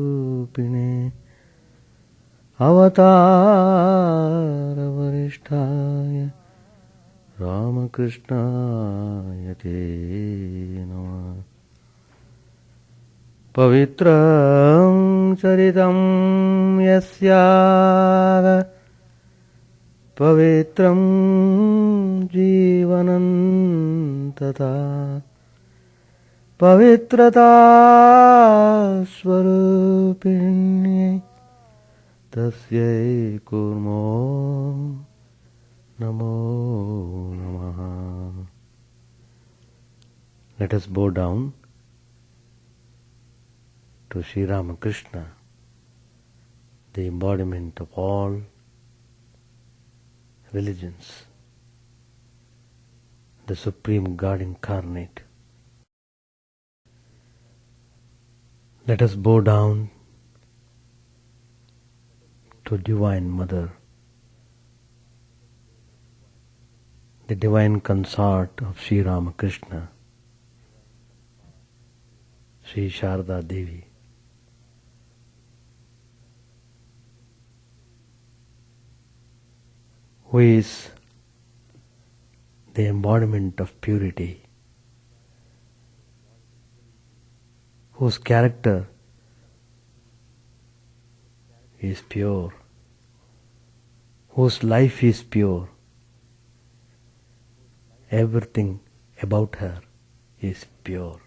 Swarupine Avatara Varishtaya Ramakrishna Te Namah. Pavitram Charitam Yasya Pavitram Jivanam Tata Pavitrata Swarupini Tasyai Kurmo Namo Namaha. Let us bow down to Sri Ramakrishna, the embodiment of all religions, the Supreme God incarnate. Let us bow down to Divine Mother, the divine consort of Sri Ramakrishna, Sri Sharda Devi. Who is the embodiment of purity, whose character is pure, whose life is pure. Everything about her is pure.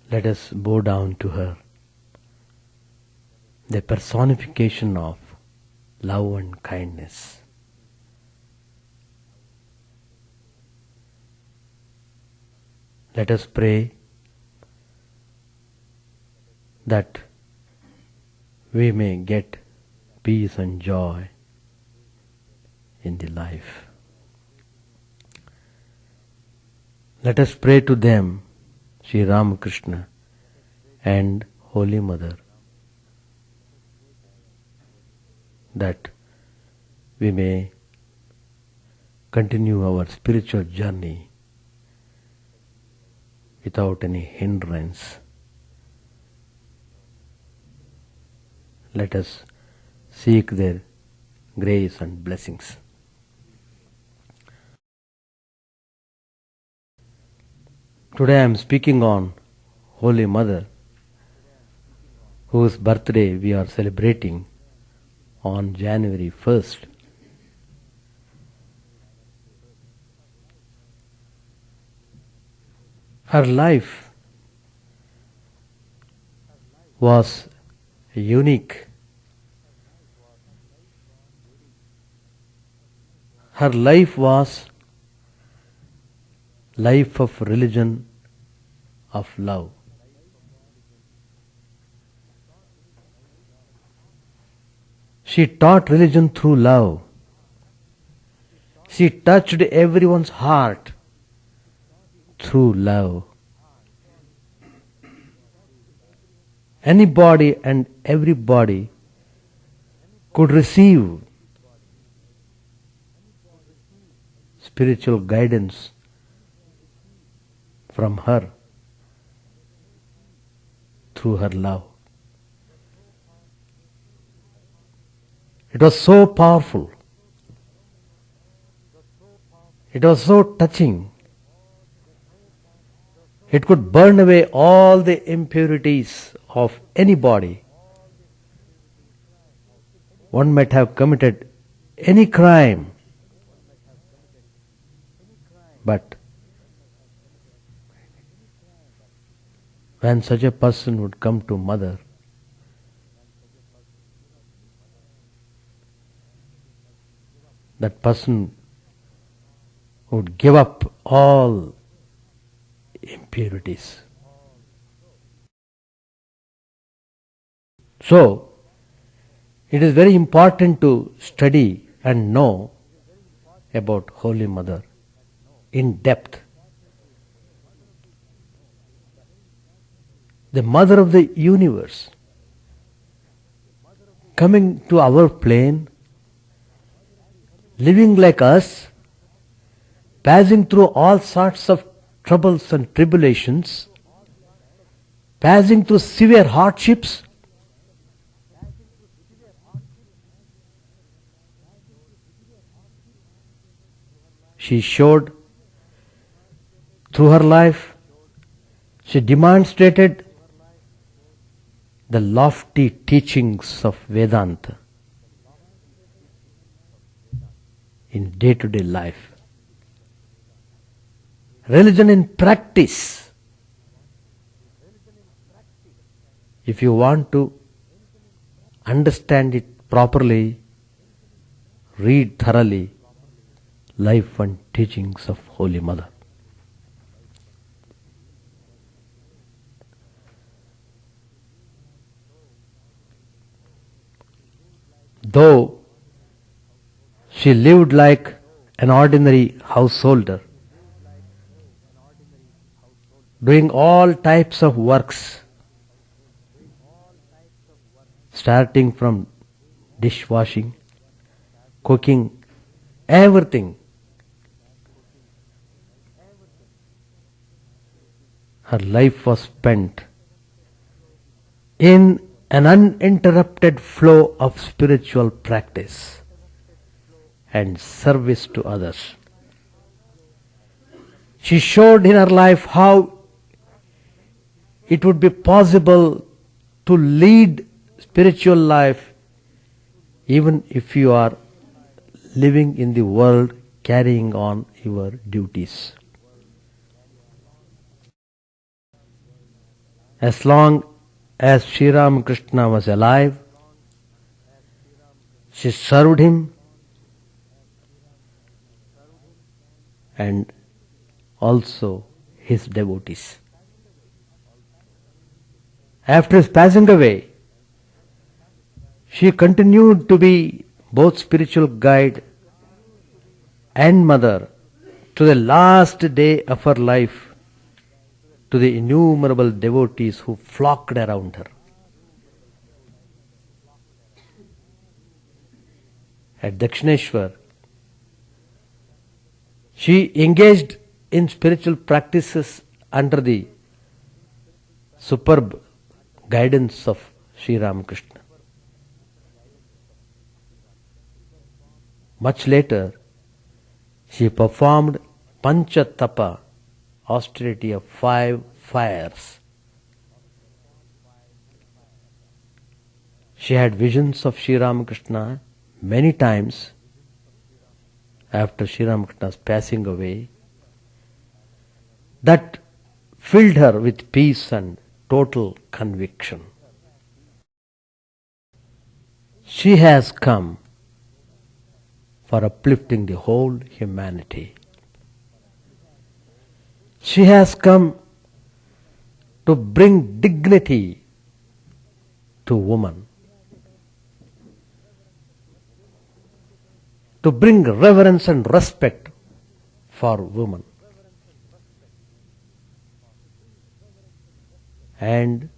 Let us bow down to her, the personification of love and kindness. Let us pray that we may get peace and joy in the life. Let us pray to them, Sri Ramakrishna and Holy Mother, that we may continue our spiritual journey without any hindrance. Let us seek their grace and blessings. Today I am speaking on Holy Mother, whose birthday we are celebrating on January 1st. Her life was unique. Her life was life of religion, of love. She taught religion through love. She touched everyone's heart through love. Anybody and everybody could receive spiritual guidance from her through her love. It was so powerful. It was so touching. It could burn away all the impurities of anybody. One might have committed any crime, but when such a person would come to Mother, that person would give up all impurities. So, it is very important to study and know about Holy Mother in depth. The Mother of the universe, coming to our plane living like us, passing through all sorts of troubles and tribulations, passing through severe hardships, she showed through her life, she demonstrated the lofty teachings of Vedanta in day-to-day life. Religion in practice. If you want to understand it properly, read thoroughly Life and Teachings of Holy Mother. Though she lived like an ordinary householder, doing all types of works, starting from dishwashing, cooking, everything. Her life was spent in an uninterrupted flow of spiritual practice and service to others. She showed in her life how it would be possible to lead spiritual life even if you are living in the world carrying on your duties. As long as Sri Ramakrishna was alive, she served him and also his devotees. After his passing away, she continued to be both spiritual guide and mother to the last day of her life, to the innumerable devotees who flocked around her. At Dakshineshwar, she engaged in spiritual practices under the superb guidance of Sri Ramakrishna. Much later, she performed Pancha Tapa, austerity of 5 fires. She had visions of Sri Ramakrishna many times after Sri Ramakrishna's passing away that filled her with peace and total conviction. She has come for uplifting the whole humanity. She has come to bring dignity to woman, to bring reverence and respect for woman. And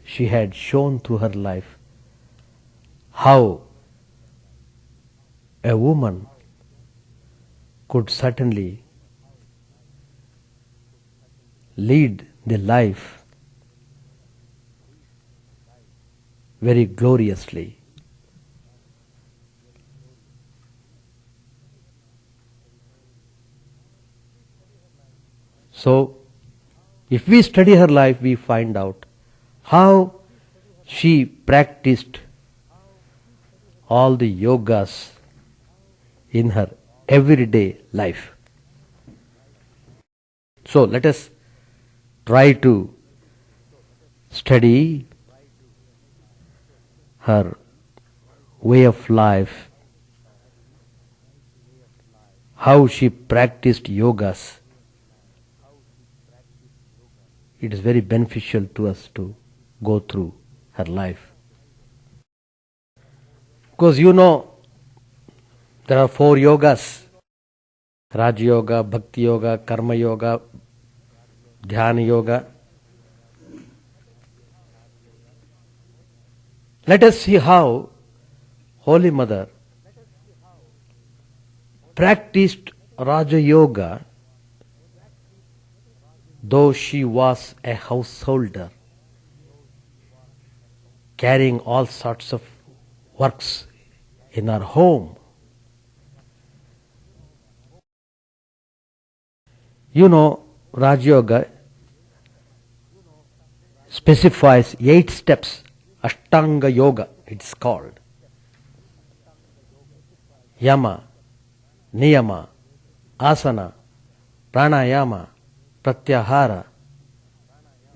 she had shown through her life how a woman could certainly lead the life very gloriously. So, if we study her life, we find out how she practiced all the yogas in her everyday life. So, let us try to study her way of life, how she practiced yogas. It is very beneficial to us to go through her life. Because you know, there are 4 yogas: Raj Yoga, Bhakti Yoga, Karma Yoga, Dhyana Yoga. Let us see how Holy Mother practiced Raja Yoga, though she was a householder, carrying all sorts of works in her home. You know, Raja Yoga specifies 8 steps, Ashtanga Yoga it's called. Yama, Niyama, Asana, Pranayama, Pratyahara,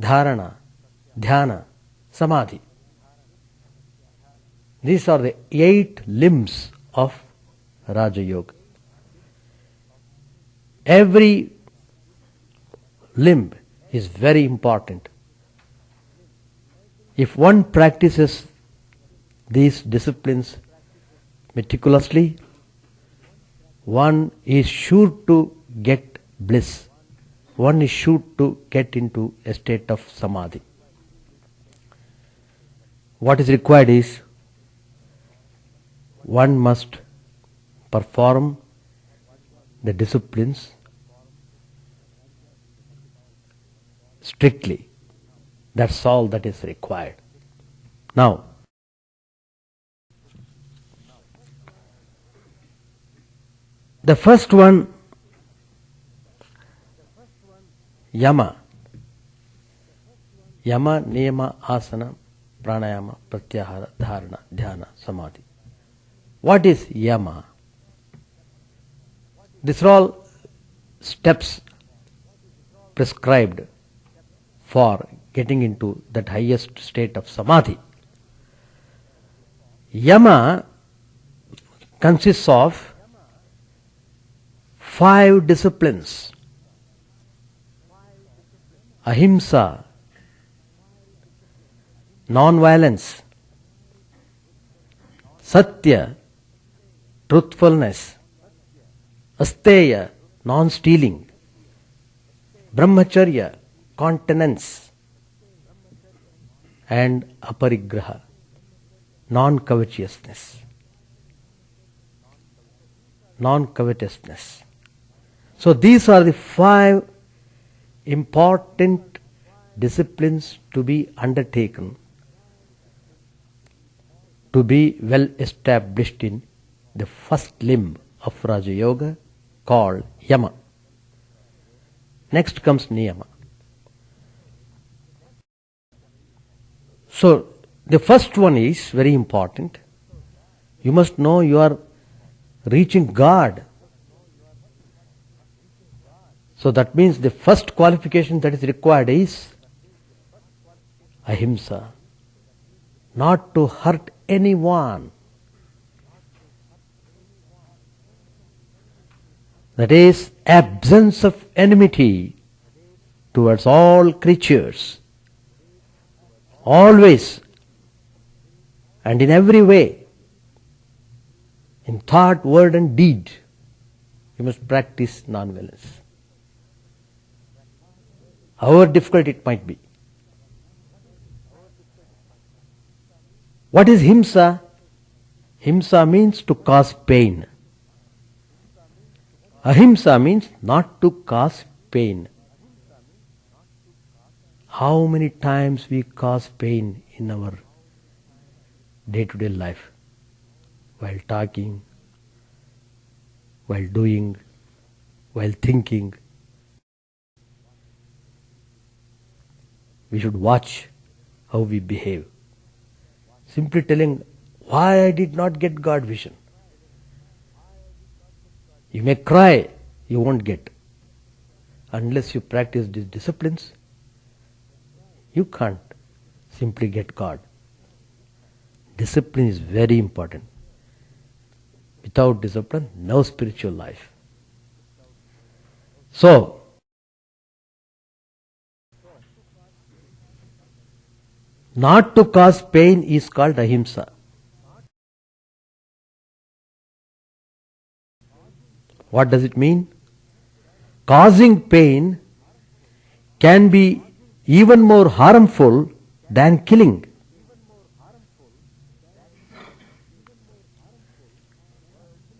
Dharana, Dhyana, Samadhi. These are the 8 limbs of Raja Yoga. Every limb is very important. If one practices these disciplines meticulously, one is sure to get bliss. One is sure to get into a state of samadhi. What is required is one must perform the disciplines strictly. That's all that is required. Now, the first one, Yama. Yama, Niyama, Asana, Pranayama, Pratyahara, Dharana, Dhyana, Samadhi. What is Yama? These are all steps prescribed for getting into that highest state of samadhi. Yama consists of 5 disciplines. Ahimsa, non-violence. Satya, truthfulness. Asteya, non-stealing. Brahmacharya, continence. And aparigraha, non-covetousness. Non-covetousness. So these are the 5 important disciplines to be undertaken to be well established in the first limb of Raja Yoga called Yama. Next comes Niyama. So the first one is very important. You must know you are reaching God. So that means the first qualification that is required is ahimsa, not to hurt anyone. That is absence of enmity towards all creatures. Always and in every way, in thought, word and deed, you must practice non-violence. However difficult it might be. What is himsa? Himsa means to cause pain. Ahimsa means not to cause pain. How many times we cause pain in our day-to-day life? While talking, while doing, while thinking. We should watch how we behave. Simply telling why I did not get God vision. You may cry, you won't get. Unless you practice these disciplines, you can't simply get God. Discipline is very important. Without discipline, no spiritual life. So, not to cause pain is called ahimsa. What does it mean? Causing pain can be even more harmful than killing.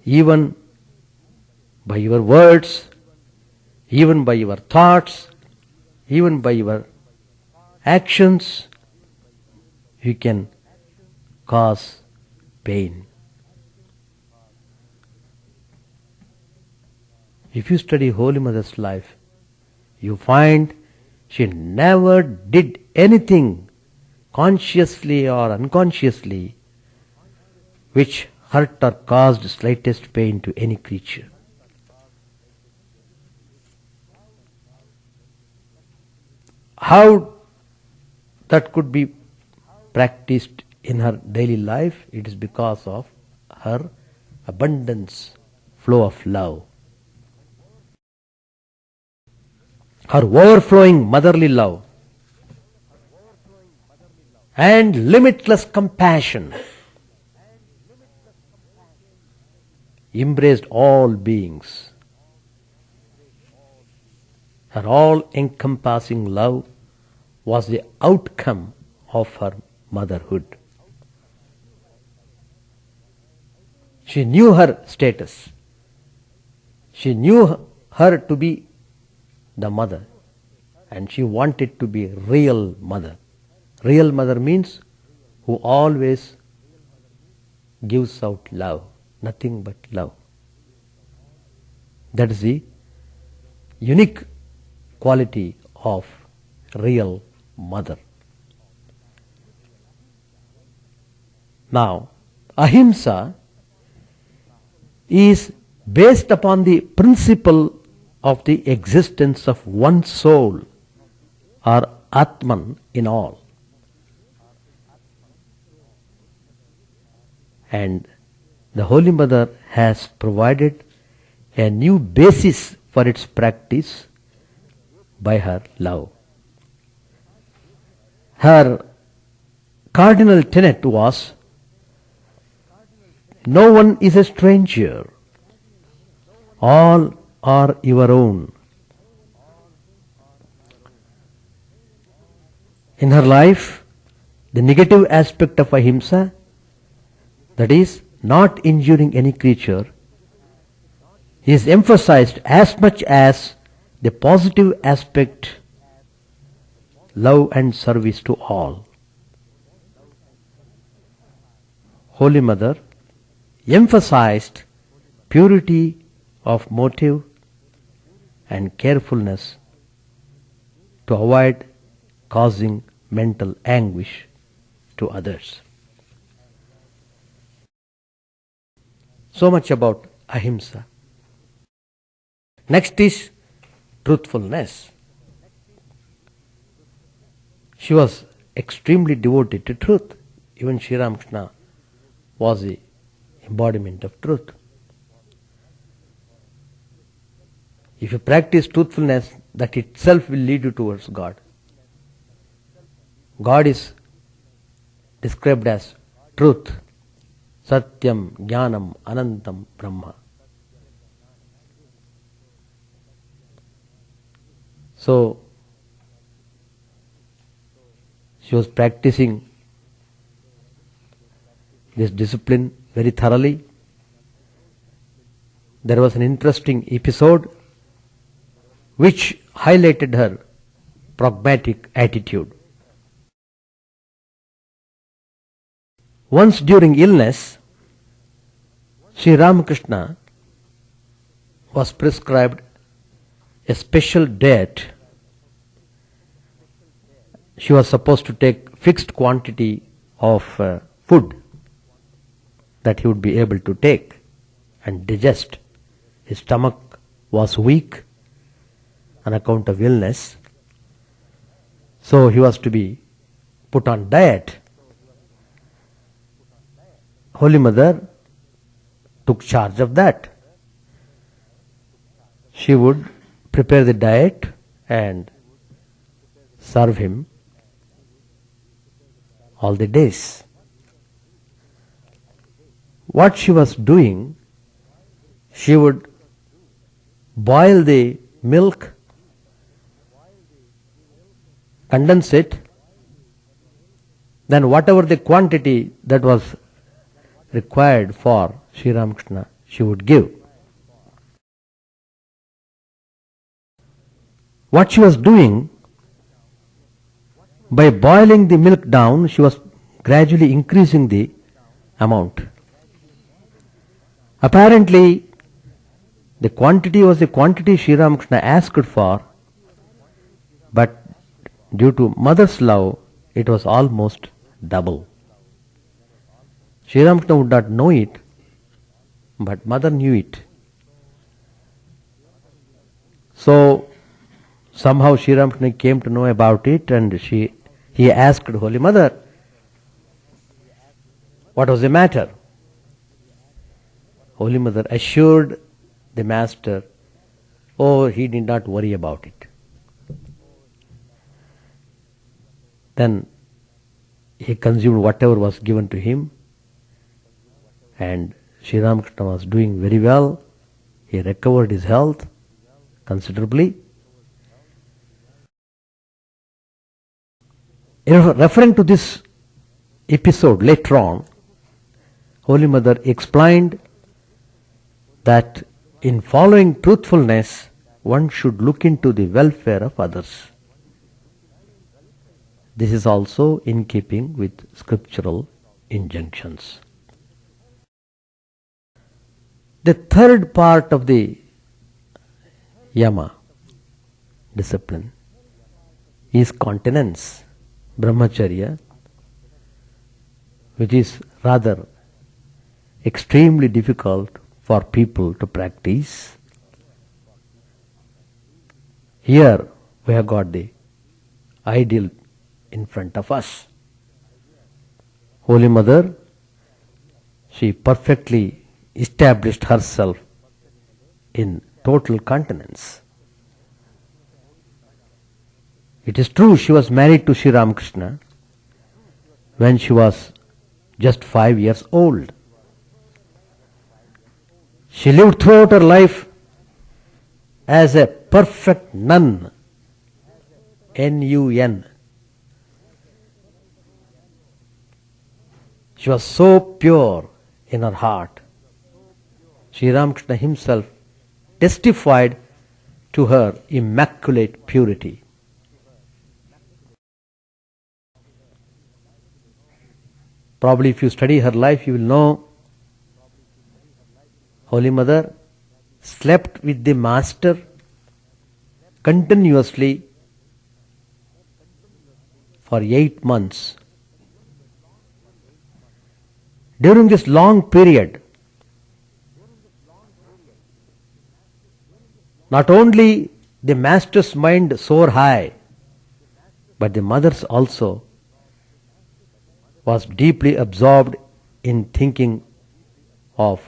Even by your words, even by your thoughts, even by your actions, you can cause pain. If you study Holy Mother's life, you find she never did anything consciously or unconsciously which hurt or caused slightest pain to any creature. How that could be practiced in her daily life? It is because of her abundance, flow of love. Her overflowing motherly love and limitless compassion embraced all beings. Her all-encompassing love was the outcome of her motherhood. She knew her status. She knew her to be the mother, and she wanted to be real mother. Real mother means who always gives out love, nothing but love. That is the unique quality of real mother. Now, ahimsa is based upon the principle of the existence of one soul or Atman in all. And the Holy Mother has provided a new basis for its practice by her love. Her cardinal tenet was, no one is a stranger, all are your own. In her life, the negative aspect of ahimsa, that is, not injuring any creature, is emphasized as much as the positive aspect, love and service to all. Holy Mother emphasized purity of motive and carefulness to avoid causing mental anguish to others. So much about ahimsa. Next is truthfulness. She was extremely devoted to truth. Even Sri Ramakrishna was the embodiment of truth. If you practice truthfulness, that itself will lead you towards God. God is described as truth, Satyam, Jnanam, Anantam, Brahma. So, she was practicing this discipline very thoroughly. There was an interesting episode which highlighted her pragmatic attitude. Once during illness, Sri Ramakrishna was prescribed a special diet. She was supposed to take fixed quantity of food that he would be able to take and digest. His stomach was weak on account of illness, so he was to be put on diet. Holy Mother took charge of that. She would prepare the diet and serve him all the days. What she was doing, she would boil the milk, condense it, then whatever the quantity that was required for Sri Ramakrishna, she would give. What she was doing, by boiling the milk down, she was gradually increasing the amount. Apparently, the quantity was the quantity Sri Ramakrishna asked for, but due to mother's love, it was almost double. Sri Ramakrishna would not know it, but mother knew it. So, somehow Sri Ramakrishna came to know about it, and he asked Holy Mother, what was the matter? Holy Mother assured the Master, oh, he did not worry about it. Then he consumed whatever was given to him, and Sri Ramakrishna was doing very well. He recovered his health considerably. Referring to this episode later on, Holy Mother explained that in following truthfulness, one should look into the welfare of others. This is also in keeping with scriptural injunctions. The third part of the Yama discipline is continence, brahmacharya, which is rather extremely difficult for people to practice. Here we have got the ideal in front of us. Holy Mother, she perfectly established herself in total continence. It is true she was married to Sri Ramakrishna when she was just 5 years old. She lived throughout her life as a perfect nun, N-U-N. She was so pure in her heart. Sri Ramakrishna himself testified to her immaculate purity. Probably if you study her life, you will know Holy Mother slept with the Master continuously for 8 months. During this long period, not only the Master's mind soared high, but the Mother's also was deeply absorbed in thinking of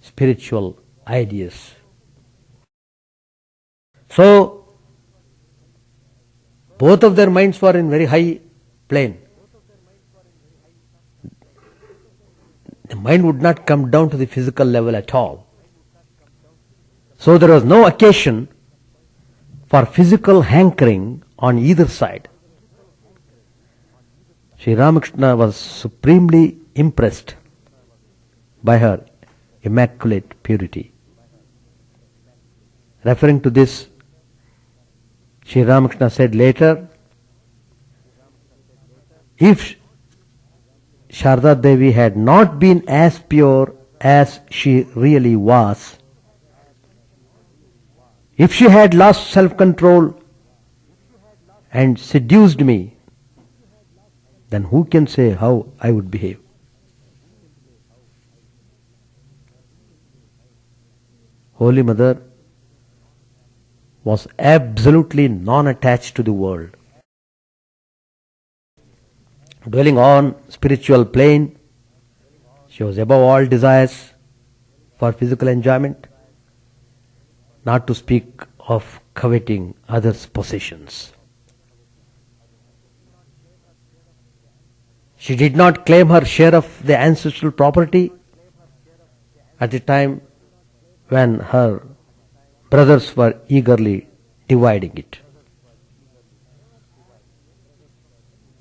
spiritual ideas. So, both of their minds were in very high plane. The mind would not come down to the physical level at all. So there was no occasion for physical hankering on either side. Sri Ramakrishna was supremely impressed by her immaculate purity. Referring to this, Sri Ramakrishna said later, if Sharda Devi had not been as pure as she really was, if she had lost self-control and seduced me, then who can say how I would behave? Holy Mother was absolutely non-attached to the world. Dwelling on spiritual plane, she was above all desires for physical enjoyment, not to speak of coveting others' possessions. She did not claim her share of the ancestral property at the time when her brothers were eagerly dividing it.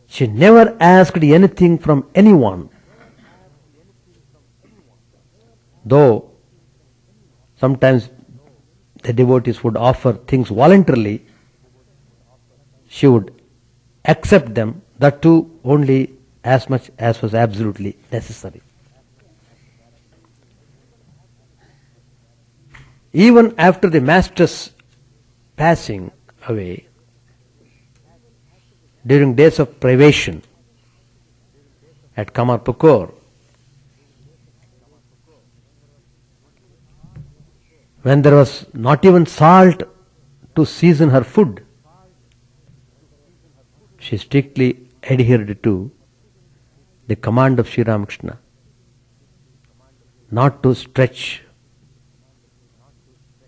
She never asked anything from anyone, though sometimes the devotees would offer things voluntarily, she would accept them, that too only as much as was absolutely necessary. Even after the master's passing away, during days of privation at Kamarpukur, when there was not even salt to season her food, she strictly adhered to the command of Sri Ramakrishna not to stretch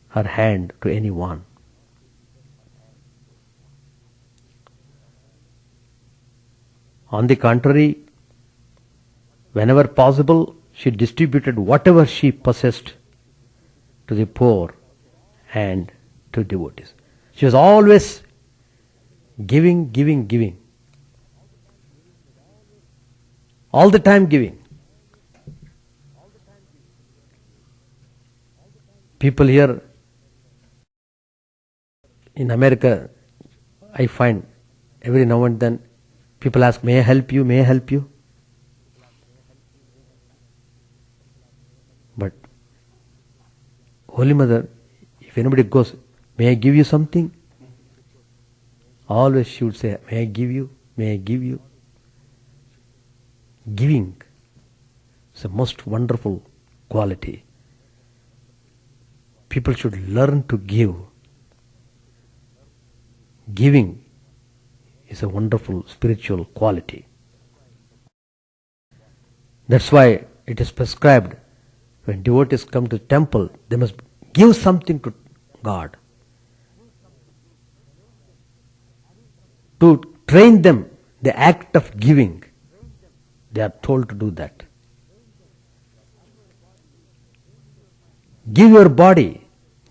her hand to anyone. On the contrary, whenever possible, she distributed whatever she possessed to the poor and to devotees. She was always giving, giving, giving. All the time giving. People here in America, I find every now and then people ask, may I help you, may I help you? But Holy Mother, if anybody goes, may I give you something? Always she would say, may I give you, may I give you? Giving is a most wonderful quality. People should learn to give. Giving is a wonderful spiritual quality. That's why it is prescribed when devotees come to temple, they must give something to God. To train them the act of giving, they are told to do that. Give your body,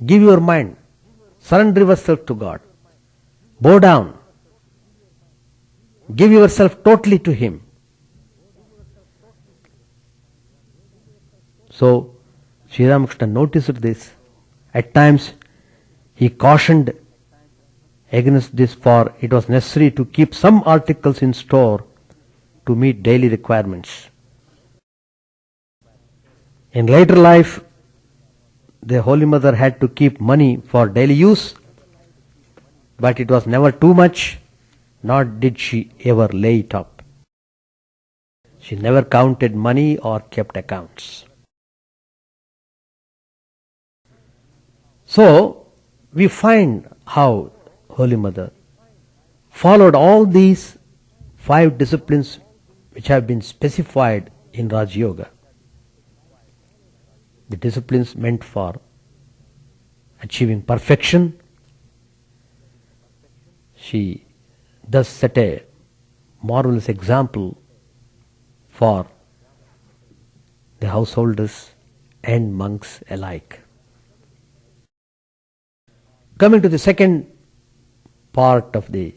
give your mind, surrender yourself to God. Bow down. Give yourself totally to Him. So, Sri Ramakrishna noticed this. At times, he cautioned against this, for it was necessary to keep some articles in store to meet daily requirements. In later life, the Holy Mother had to keep money for daily use, but it was never too much, nor did she ever lay it up. She never counted money or kept accounts. So, we find how Holy Mother followed all these 5 disciplines which have been specified in Raj Yoga. The disciplines meant for achieving perfection. She thus set a marvelous example for the householders and monks alike. Coming to the second part of the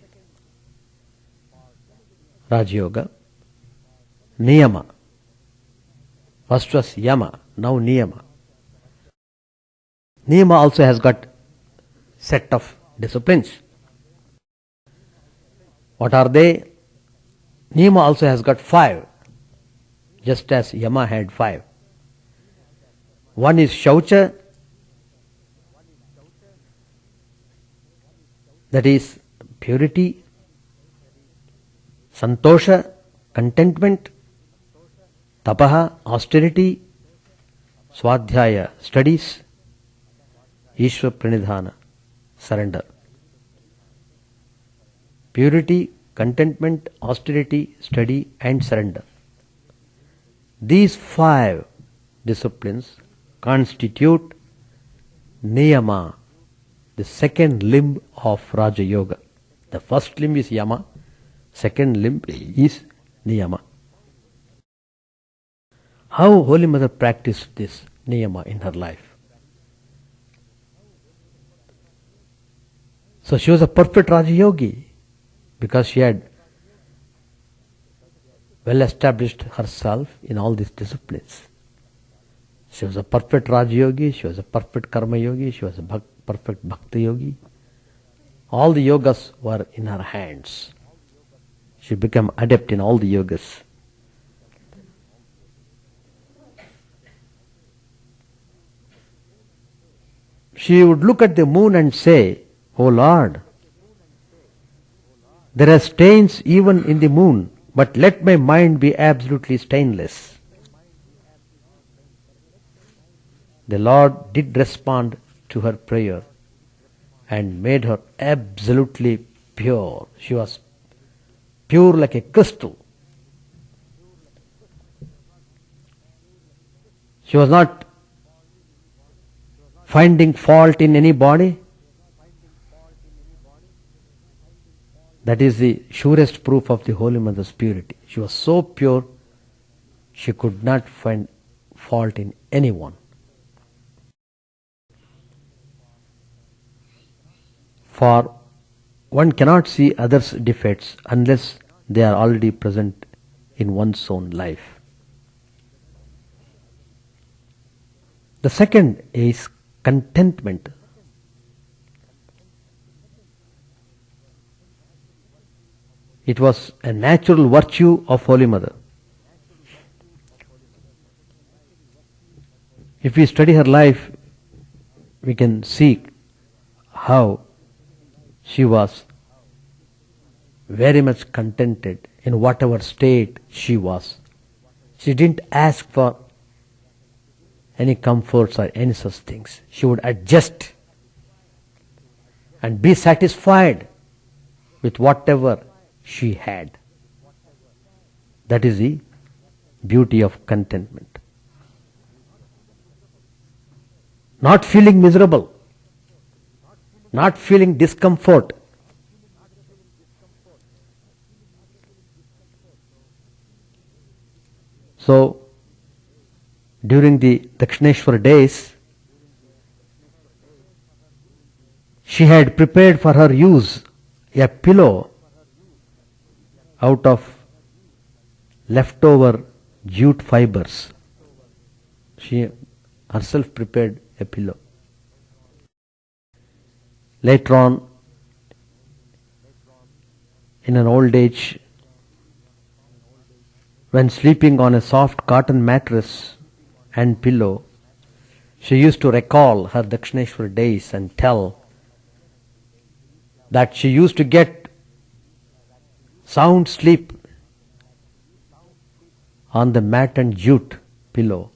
Raj Yoga, Niyama. First was Yama, now Niyama. Niyama also has got set of disciplines. What are they? Niyama also has got 5, just as Yama had 5. One is Shaucha, that is purity, Santosha, contentment, Tapaha, austerity, Swadhyaya, studies, Ishvara Pranidhana, surrender. Purity, contentment, austerity, study and surrender. These 5 disciplines constitute Niyama, the second limb of Raja Yoga. The first limb is Yama, second limb is Niyama. How Holy Mother practiced this Niyama in her life? So she was a perfect Raja Yogi because she had well established herself in all these disciplines. She was a perfect Raja Yogi, she was a perfect Karma Yogi, she was a perfect Bhakti Yogi. All the yogas were in her hands. She became adept in all the yogas. She would look at the moon and say, "Oh Lord, there are stains even in the moon, but let my mind be absolutely stainless." The Lord did respond to her prayer and made her absolutely pure. She was pure like a crystal. She was not finding fault in anybody. That is the surest proof of the Holy Mother's purity. She was so pure, she could not find fault in anyone. For one cannot see others' defects unless they are already present in one's own life. The second is contentment. It was a natural virtue of Holy Mother. If we study her life, we can see how she was very much contented in whatever state she was. She didn't ask for any comforts or any such things. She would adjust and be satisfied with whatever she had. That is the beauty of contentment. Not feeling miserable, not feeling discomfort. So, during the Dakshineshwar days, she had prepared for her use a pillow out of leftover jute fibers. She herself prepared a pillow. Later on, in an old age, when sleeping on a soft cotton mattress and pillow, she used to recall her Dakshineshwar days and tell that she used to get sound sleep on the mat and jute pillow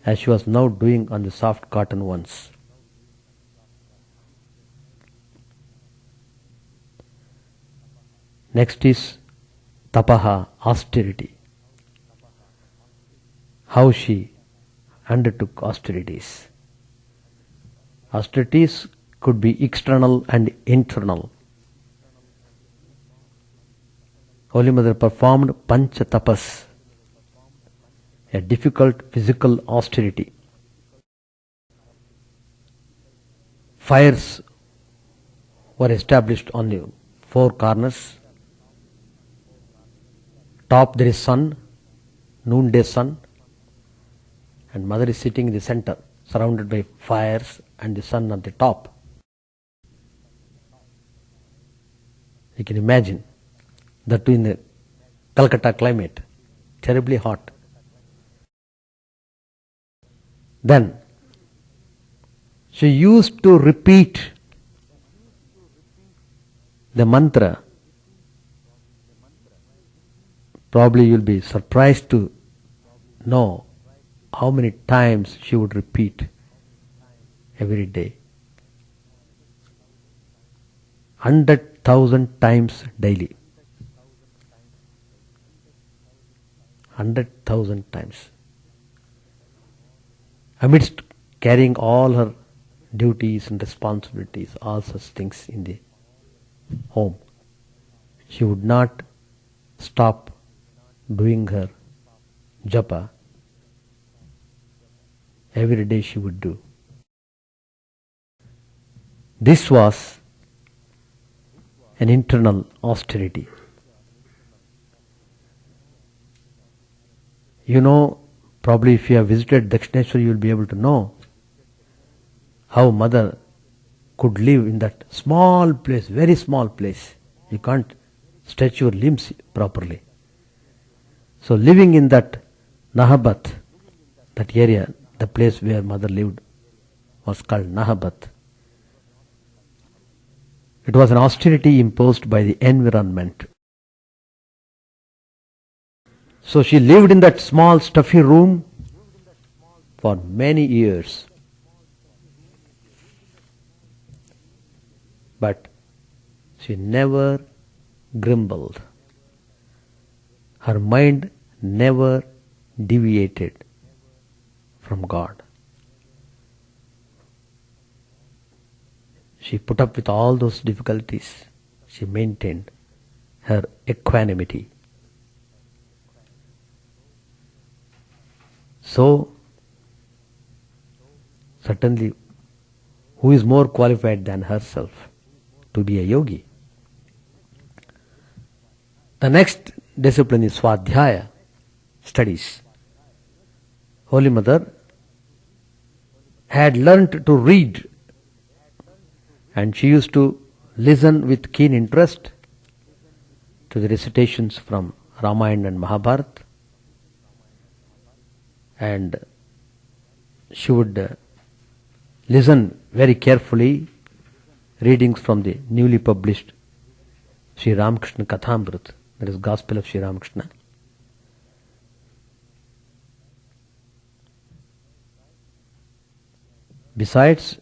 as she was now doing on the soft cotton ones. Next is tapaha, austerity. How she undertook austerities. Austerities could be external and internal. Holy Mother performed pancha tapas, a difficult physical austerity. Fires were established on the four corners. Top there is sun, noonday sun, and Mother is sitting in the center, surrounded by fires and the sun at the top. You can imagine that too in the Calcutta climate, terribly hot. Then she used to repeat the mantra. Probably you'll be surprised to know how many times she would repeat every day. 100,000 times daily. 100,000 times. Amidst carrying all her duties and responsibilities, all such things in the home, she would not stop doing her japa. Every day she would do. This was an internal austerity. You know, probably if you have visited Dakshineshwar, you will be able to know how Mother could live in that small place, very small place. You can't stretch your limbs properly. So living in that Nahabat, that area, the place where mother lived, was called Nahabat. It was an austerity imposed by the environment. So she lived in that small stuffy room for many years. But she never grumbled. Her mind never deviated from God. She put up with all those difficulties. She maintained her equanimity. So, certainly, who is more qualified than herself to be a yogi? The next discipline is Swadhyaya Studies. Holy Mother had learnt to read, and she used to listen with keen interest to the recitations from Ramayana and Mahabharata, and she would listen very carefully readings from the newly published Sri Ramakrishna Kathamrut, that is Gospel of Sri Ramakrishna. Besides,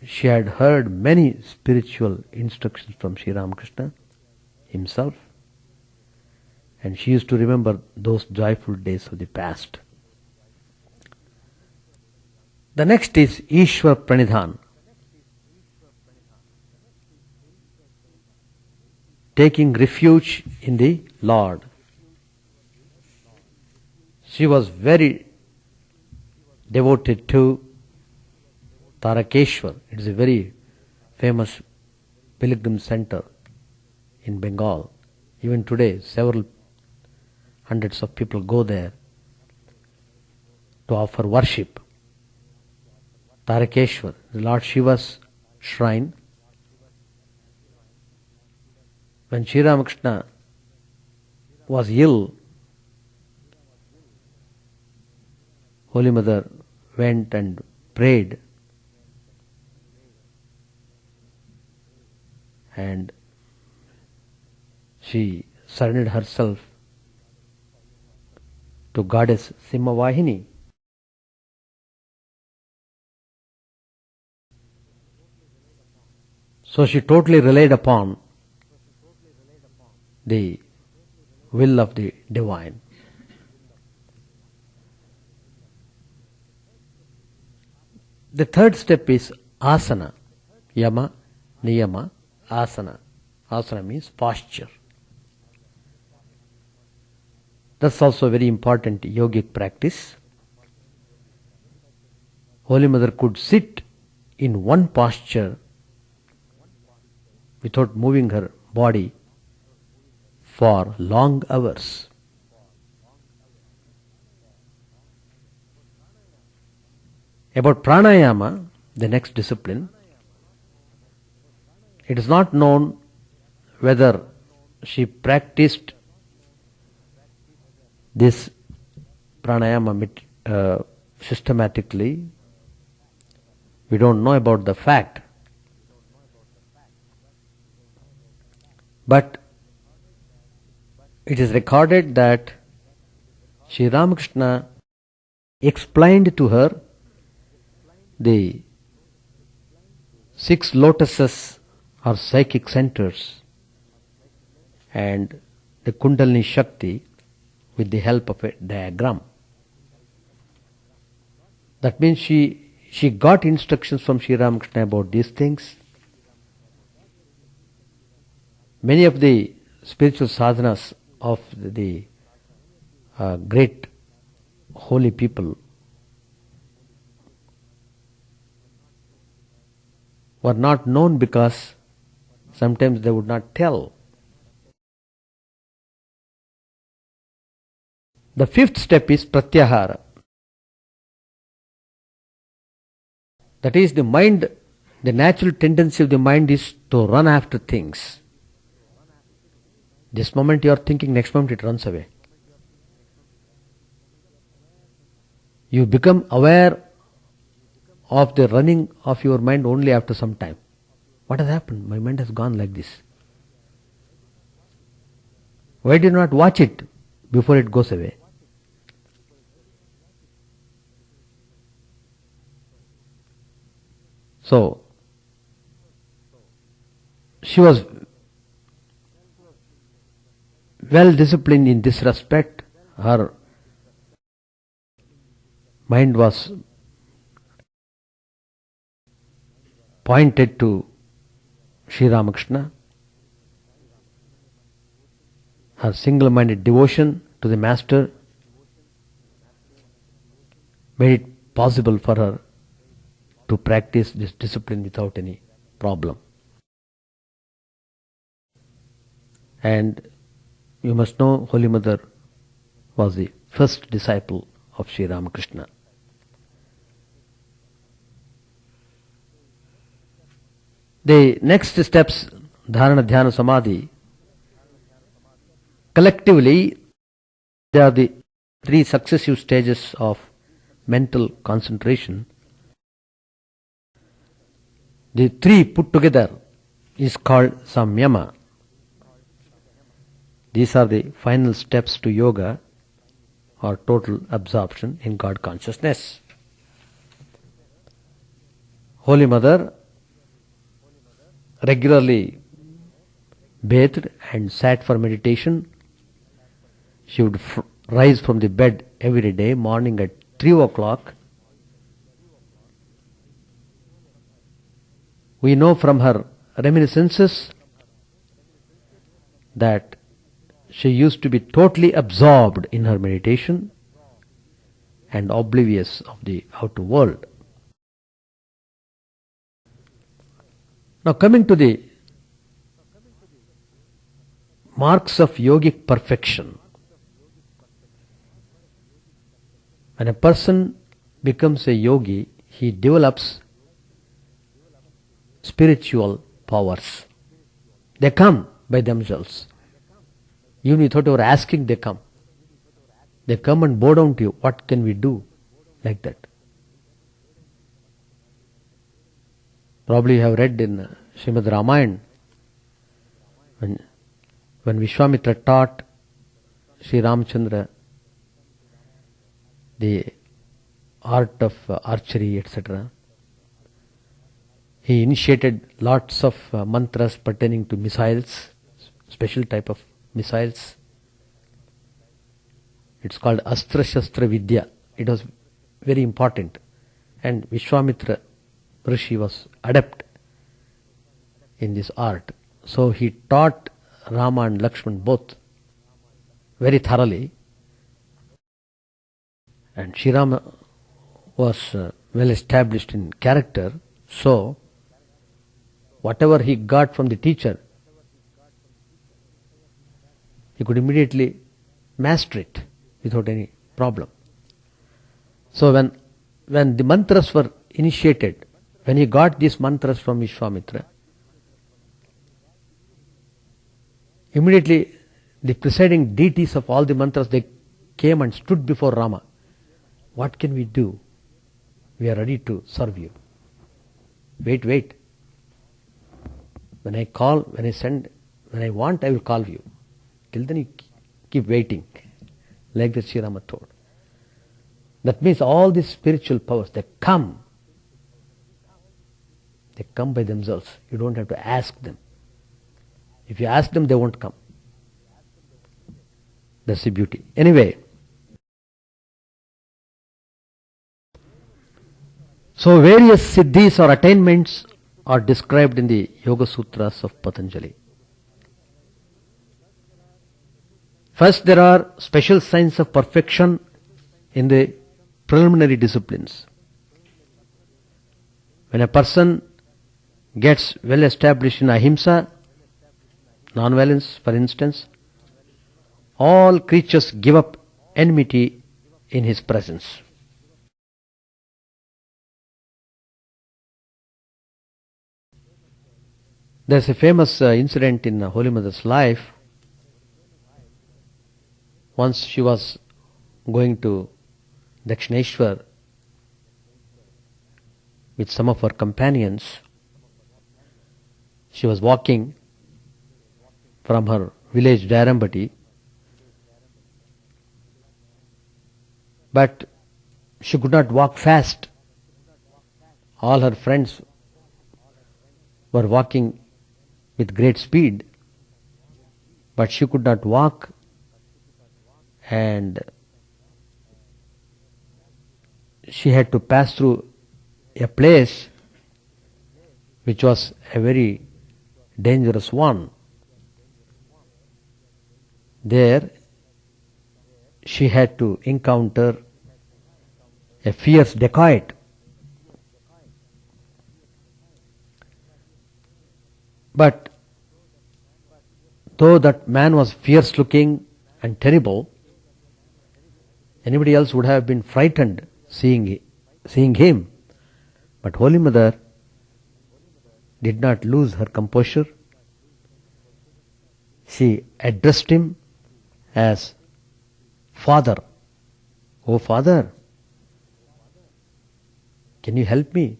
she had heard many spiritual instructions from Sri Ramakrishna himself, and she used to remember those joyful days of the past. The next is Ishwar Pranidhan, taking refuge in the Lord. She was very devoted to Tarakeshwar. It is a very famous pilgrim center in Bengal. Even today, several hundreds of people go there to offer worship. Tarakeshwar, the Lord Shiva's shrine. When Sri Ramakrishna was ill, Holy Mother went and prayed, and she surrendered herself to Goddess Simhavahini. So she totally relied upon the will of the divine. The third step is asana. Yama, Niyama, asana. Asana means posture. That's also a very important yogic practice. Holy Mother could sit in one posture without moving her body for long hours. About Pranayama, the next discipline, it is not known whether she practiced this Pranayama systematically. We don't know about the fact. But it is recorded that Sri Ramakrishna explained to her the 6 lotuses or psychic centers and the Kundalini Shakti with the help of a diagram. That means she got instructions from Sri Ramakrishna about these things. Many of the spiritual sadhanas of the great holy people were not known because sometimes they would not tell. The fifth step is pratyahara. That is, the mind the natural tendency of the mind is to run after things. This moment you are thinking, next moment it runs away. You become aware of the running of your mind only after some time. What has happened? My mind has gone like this. Why do you not watch it before it goes away? So, she was well disciplined in this respect. Her mind was pointed to Sri Ramakrishna. Her single-minded devotion to the Master made it possible for her to practice this discipline without any problem. And you must know, Holy Mother was the first disciple of Sri Ramakrishna. The next steps, Dharana, Dhyana, Samadhi, collectively they are the three successive stages of mental concentration. The three put together is called Samyama. These are the final steps to yoga or total absorption in God consciousness. Holy Mother regularly bathed and sat for meditation. She would rise from the bed every day, morning at 3 o'clock. We know from her reminiscences that she used to be totally absorbed in her meditation and oblivious of the outer world. Now coming to the marks of yogic perfection. When a person becomes a yogi, he develops spiritual powers. They come by themselves. Even without our asking, they come. They come and bow down to you. What can we do? Like that. Probably you have read in Srimad Ramayana when Vishwamitra taught Sri Ramchandra the art of archery, etc. He initiated lots of mantras pertaining to missiles, special type of missiles. It's called Astra Shastra Vidya. It was very important. And Vishwamitra Rishi was adept in this art. So he taught Rama and Lakshman both very thoroughly. And Sri Rama was well established in character. So whatever he got from the teacher, he could immediately master it without any problem. So when the mantras were initiated, when he got these mantras from Vishwamitra, immediately the presiding deities of all the mantras, they came and stood before Rama. What can we do? We are ready to serve you. Wait. When I call, when I send, when I want, I will call you. Till then you keep waiting. Like that Sri Rama told. That means all these spiritual powers, they come. They come by themselves. You don't have to ask them. If you ask them, they won't come. That's the beauty. Anyway, so various siddhis or attainments are described in the Yoga Sutras of Patanjali. First, there are special signs of perfection in the preliminary disciplines. When a person gets well established in ahimsa, non-violence, for instance, all creatures give up enmity in his presence. There's a famous incident in Holy Mother's life. Once she was going to Dakshineshwar with some of her companions. She was walking from her village Dairambati, but she could not walk fast. All her friends were walking with great speed, but she could not walk, and she had to pass through a place which was a very dangerous one. There she had to encounter a fierce dacoit. But though that man was fierce looking and terrible, anybody else would have been frightened seeing him. But Holy Mother did not lose her composure. She addressed him as Father. Oh Father, can you help me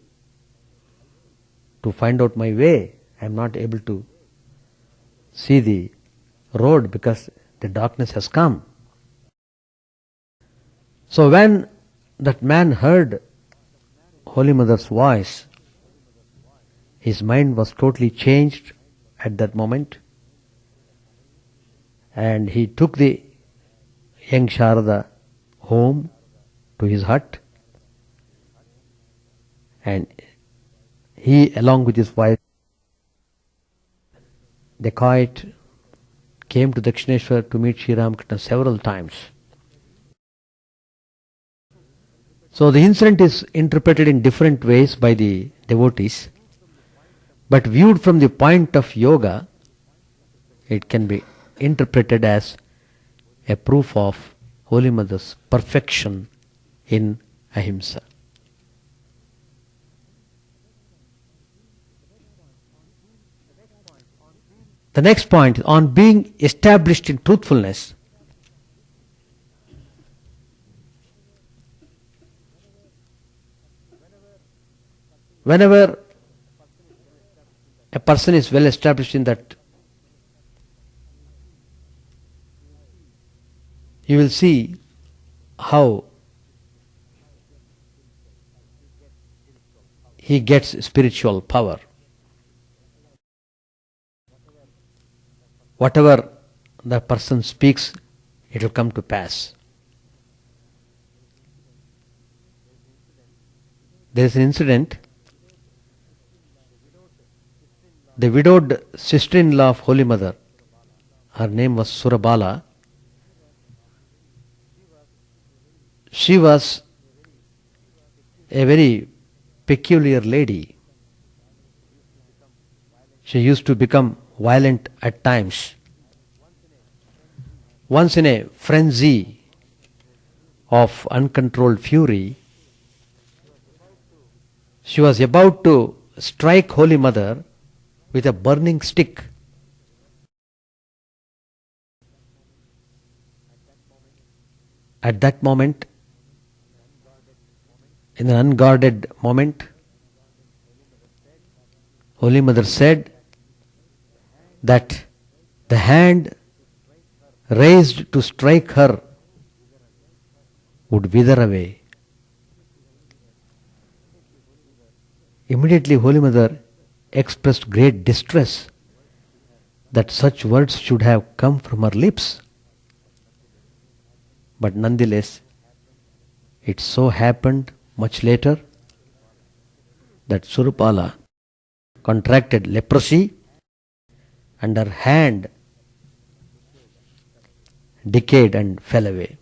to find out my way? I am not able to see the road because the darkness has come. So when that man heard Holy Mother's voice, his mind was totally changed at that moment, and he took the young Sharada home to his hut, and he, along with his wife, dacoit, came to Dakshineshwar to meet Sri Ramakrishna several times. So the incident is interpreted in different ways by the devotees, but viewed from the point of yoga, it can be interpreted as a proof of Holy Mother's perfection in ahimsa. The next point, on being established in truthfulness. Whenever a person is well established in that, you will see how he gets spiritual power. Whatever the person speaks, it will come to pass. There is an incident. The widowed sister-in-law of Holy Mother, her name was Surabala. She was a very peculiar lady. She used to become violent at times. Once, in a frenzy of uncontrolled fury, she was about to strike Holy Mother with a burning stick. At that moment, in an unguarded moment, Holy Mother said that the hand raised to strike her would wither away. Immediately Holy Mother expressed great distress that such words should have come from her lips. But nonetheless, it so happened much later that Surapala contracted leprosy and her hand decayed and fell away.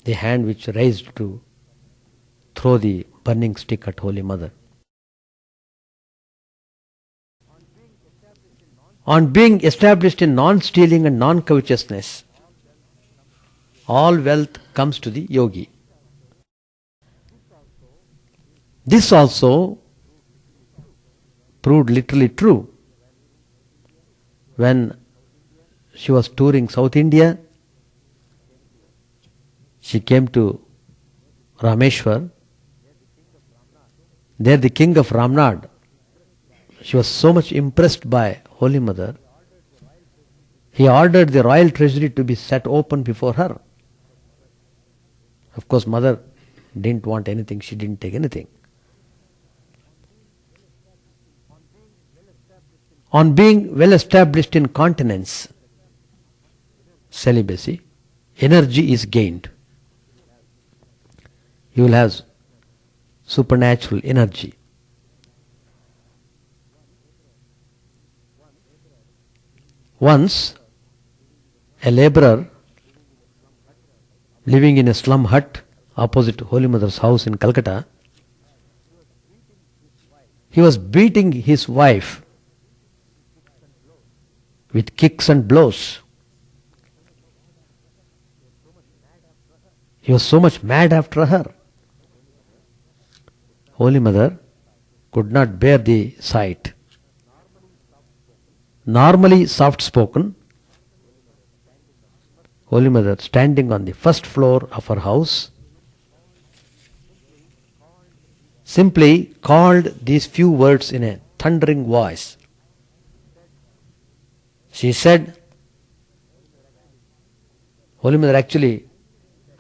The hand which raised to throw the burning stick at Holy Mother. On being established in non-stealing and non-covetousness, all wealth comes to the yogi. This also proved literally true. When she was touring South India, she came to Rameshwar. There the king of Ramnad, she was so much impressed by Holy Mother, he ordered the royal treasury to be set open before her. Of course, Mother didn't want anything, she didn't take anything. On being well established in continence, celibacy, energy is gained. You will have supernatural energy. Once, a laborer living in a slum hut opposite Holy Mother's house in Calcutta, he was beating his wife with kicks and blows. He was so much mad after her. Holy Mother could not bear the sight. Normally soft-spoken, Holy Mother, standing on the first floor of her house, simply called these few words in a thundering voice. She said, Holy Mother actually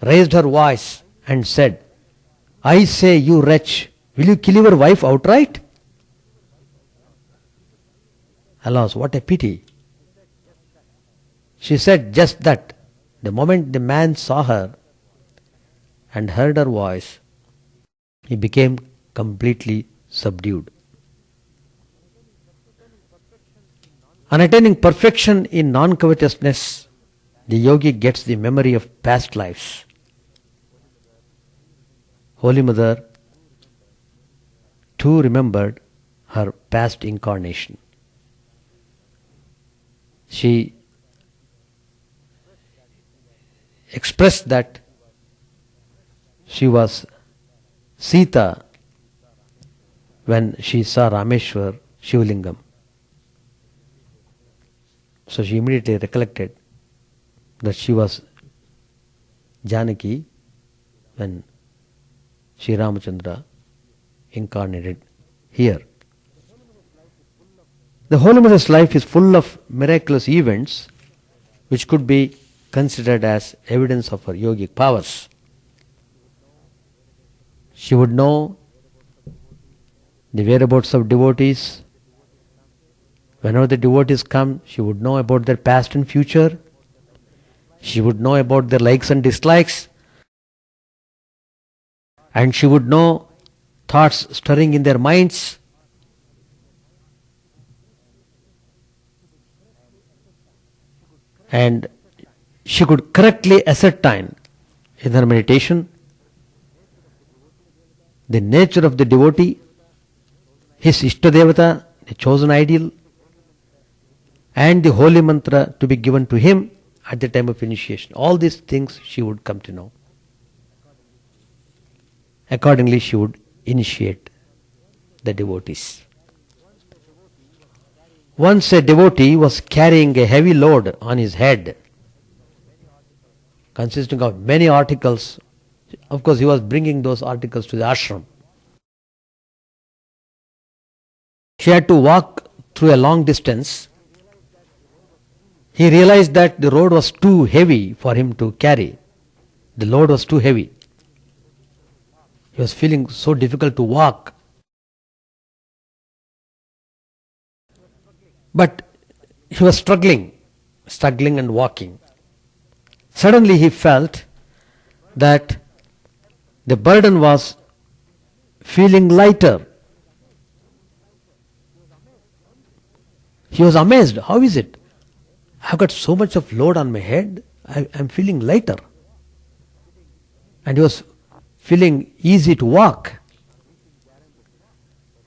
raised her voice and said, I say, you wretch, will you kill your wife outright? Alas, what a pity. She said just that. The moment the man saw her and heard her voice, he became completely subdued. On attaining perfection in non-covetousness, the yogi gets the memory of past lives. Holy Mother too remembered her past incarnation. She expressed that she was Sita when she saw Rameshwar Shivlingam. So she immediately recollected that she was Janaki when Sri Ramachandra incarnated here. The Holy Mother's life is full of miraculous events which could be considered as evidence of her yogic powers. She would know the whereabouts of devotees. Whenever the devotees come, she would know about their past and future. She would know about their likes and dislikes. And she would know thoughts stirring in their minds. And she could correctly ascertain in her meditation the nature of the devotee, his Ishtadevata, the chosen ideal, and the holy mantra to be given to him at the time of initiation. All these things she would come to know. Accordingly, she would initiate the devotees. Once a devotee was carrying a heavy load on his head, consisting of many articles. Of course, he was bringing those articles to the ashram. She had to walk through a long distance. He realized that the road was too heavy for him to carry. The load was too heavy. He was feeling so difficult to walk. But he was struggling and walking. Suddenly he felt that the burden was feeling lighter. He was amazed. How is it? I've got so much of load on my head, I'm feeling lighter. And he was feeling easy to walk.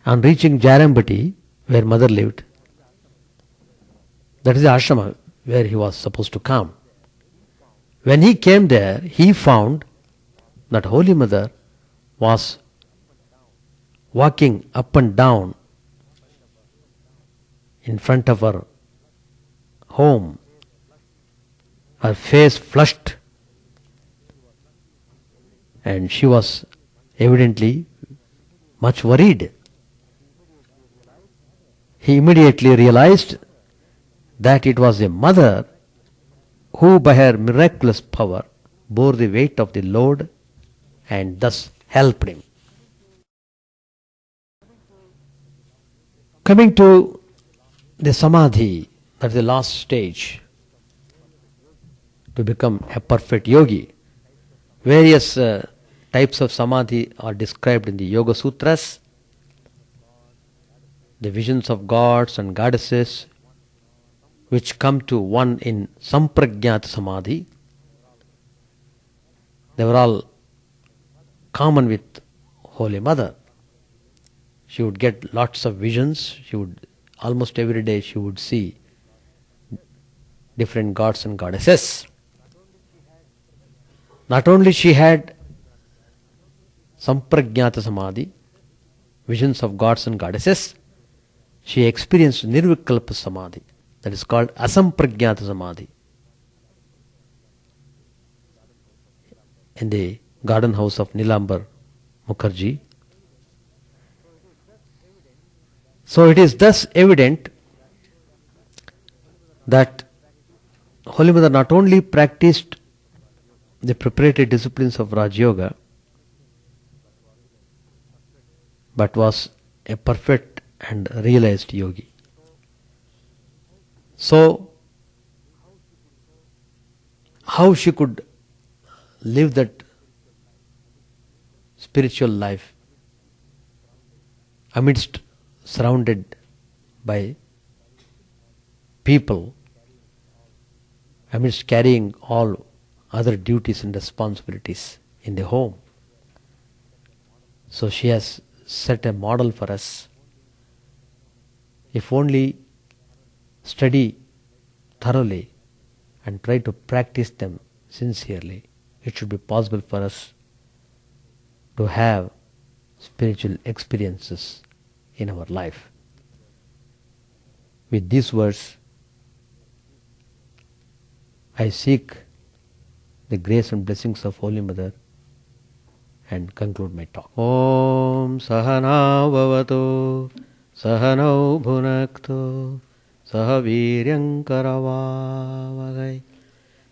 On reaching Jarambati, where mother lived, that is the ashrama where he was supposed to come. When he came there, he found that Holy Mother was walking up and down in front of her home, her face flushed, and she was evidently much worried. He immediately realized that it was a mother who by her miraculous power bore the weight of the load and thus helped him. Coming to the samadhi, that's the last stage to become a perfect yogi. Various types of samadhi are described in the Yoga Sutras. The visions of gods and goddesses which come to one in sampragyata samadhi. They were all common with Holy Mother. She would get lots of visions. She would almost every day she would see different gods and goddesses. Not only she had sampragyata samadhi, visions of gods and goddesses, she experienced nirvikalpa samadhi, that is called asampragyata samadhi, in the garden house of Nilambar Mukherjee. So it is thus evident that Holy Mother not only practiced the preparatory disciplines of Raj Yoga, but was a perfect and realized yogi. So, how she could live that spiritual life amidst surrounded by people, amidst carrying all other duties and responsibilities in the home. So she has set a model for us. If only study thoroughly and try to practice them sincerely, it should be possible for us to have spiritual experiences in our life. With these words, I seek the grace and blessings of Holy Mother and conclude my talk. Om Sahana Bhavato Sahanau Bhunakto Sahaviryam Karavavagai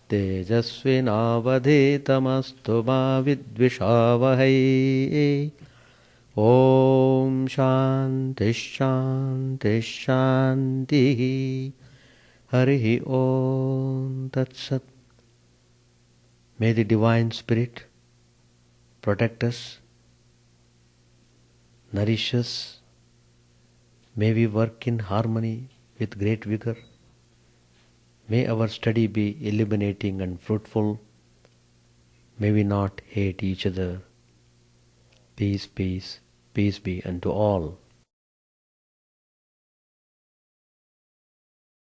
Tejasvinavadhetamastu ma vidvishavahai. Om Shanti Shanti Shanti. Harihi Om Tat Sat. May the Divine Spirit protect us, nourish us. May we work in harmony with great vigor. May our study be illuminating and fruitful. May we not hate each other. Peace, peace, peace be unto all.